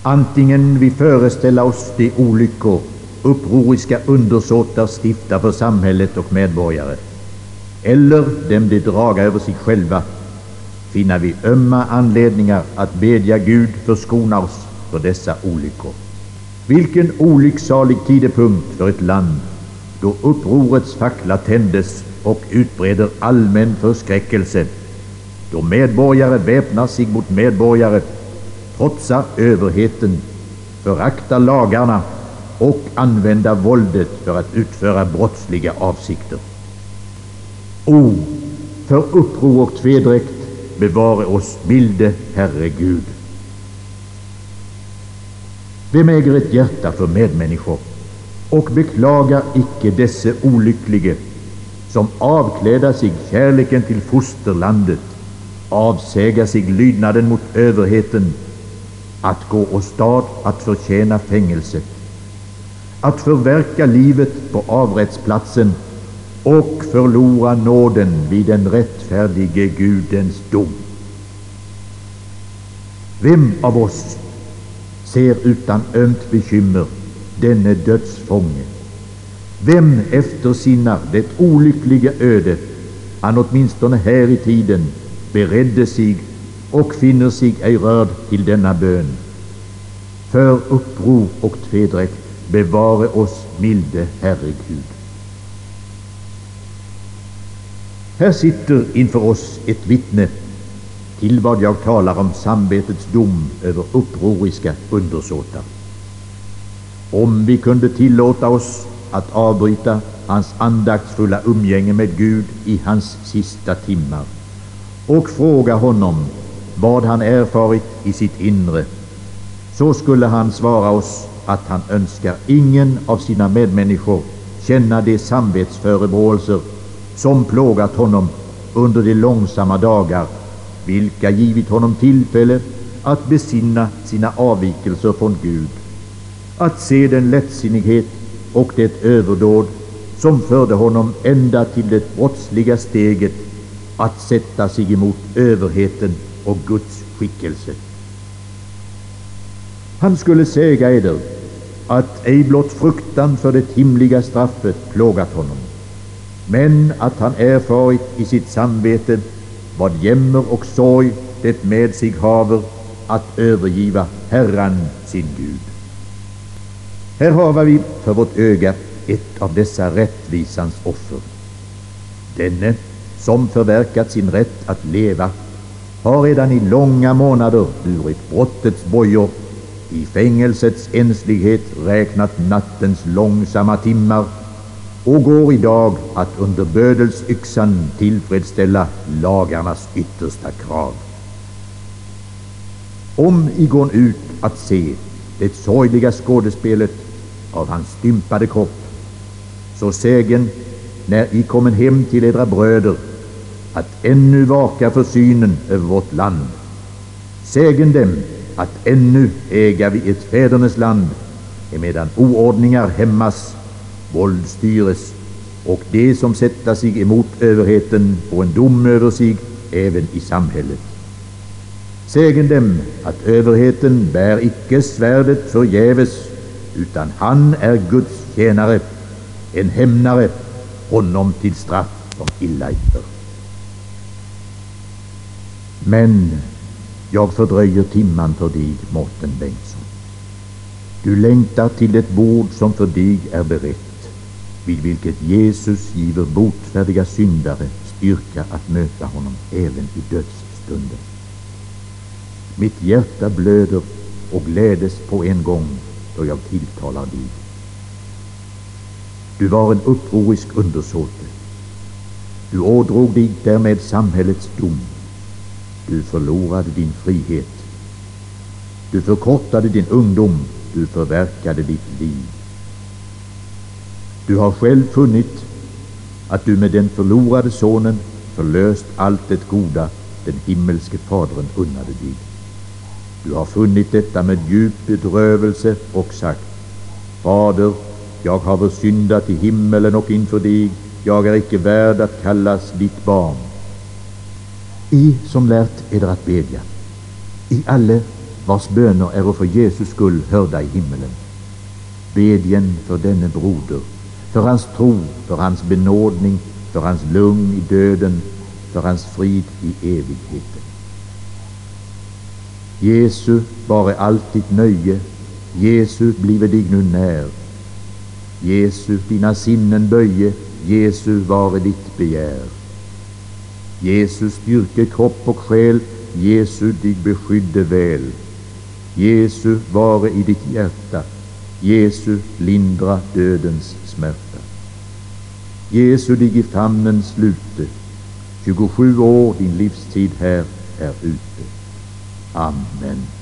Antingen vi föreställer oss de olyckor upproriska undersåtar stiftar för samhället och medborgare, eller dem de draga över sig själva, finner vi ömma anledningar att bedja Gud förskona oss för dessa olyckor. Vilken olycksalig tidpunkt för ett land, då upprorets fackla tändes och utbreder allmän förskräckelse, då medborgare väpnar sig mot medborgare, trotsar överheten, föraktar lagarna och använder våldet för att utföra brottsliga avsikter. O, för uppror och tvedräkt bevare oss, milde Herre Gud. Vem äger ett hjärta för medmänniskor och beklagar icke desse olycklige, som avkläda sig kärleken till fosterlandet, avsäga sig lydnaden mot överheten, att gå åstad att förtjäna fängelset, att förverka livet på avrättsplatsen och förlora nåden vid den rättfärdige Gudens dom. Vem av oss ser utan ömt bekymmer denne dödsfånge? Vem eftersinnar det olyckliga öde han åtminstone här i tiden beredde sig och finner sig ej rörd till denna bön? För uppror och tvedräkt bevare oss, milde Herre Gud. Här sitter inför oss ett vittne till vad jag talar om samvetets dom över upproriska undersåtar. Om vi kunde tillåta oss att avbryta hans andaktsfulla umgänge med Gud i hans sista timmar och fråga honom vad han erfarit i sitt inre, så skulle han svara oss att han önskar ingen av sina medmänniskor känna de samvetsförebråelser som plågat honom under de långsamma dagar, vilka givit honom tillfälle att besinna sina avvikelser från Gud, att se den lättsinnighet och det överdåd som förde honom ända till det brottsliga steget att sätta sig emot överheten och Guds skickelse. Han skulle säga eder att ej blott fruktan för det himliga straffet plågat honom, men att han erfarit i sitt samvete vad jämmer och sorg det med sig haver att övergiva Herran sin Gud. Här har vi för vårt öga ett av dessa rättvisans offer. Denne, som förverkat sin rätt att leva, har redan i långa månader burit brottets bojor, i fängelsets enslighet räknat nattens långsamma timmar och går idag att under bödelsyxan tillfredsställa lagarnas yttersta krav. Om I går ut att se det sorgliga skådespelet av hans stympade kropp, så sägen när I kommer hem till edra bröder att ännu vaka för synen över vårt land. Sägen dem att ännu äga vi ett fädernes land, emedan oordningar hämmas, våld styres, och de som sätta sig emot överheten får en dom över sig även i samhället. Sägen dem att överheten bär icke svärdet förgäves, utan han är Guds tjänare, en hämnare, honom till straff som illa ytter. Men jag fördröjer timman för dig, Mårten Bengtsson. Du längtar till det bord som för dig är berett, vid vilket Jesus giver botfärdiga syndare styrka att möta honom även i dödsstunden. Mitt hjärta blöder och glädes på en gång då jag tilltalar dig. Du var en upprorisk undersåte. Du ådrog dig därmed samhällets dom. Du förlorade din frihet. Du förkortade din ungdom. Du förverkade ditt liv. Du har själv funnit att du med den förlorade sonen förlöst allt det goda den himmelske fadern unnade dig. Du har funnit detta med djup bedrövelse och sagt: Fader, jag har försyndat i himmelen och inför dig. Jag är icke värd att kallas ditt barn. I som lärt eder att bedja, I alle vars böner är för Jesus skull hörda i himmelen. Bedjen för denne broder, för hans tro, för hans benådning, för hans lugn i döden, för hans frid i evigheten. Jesu vare alltid nöje, Jesu blive dig nu när. Jesu dina sinnen böje, Jesu vare ditt begär. Jesus styrke kropp och själ, Jesu dig beskydde väl. Jesu vare i ditt hjärta, Jesu lindra dödens smärta. Jesu dig i famnen slute, 27 år din livstid här är ute. Amen.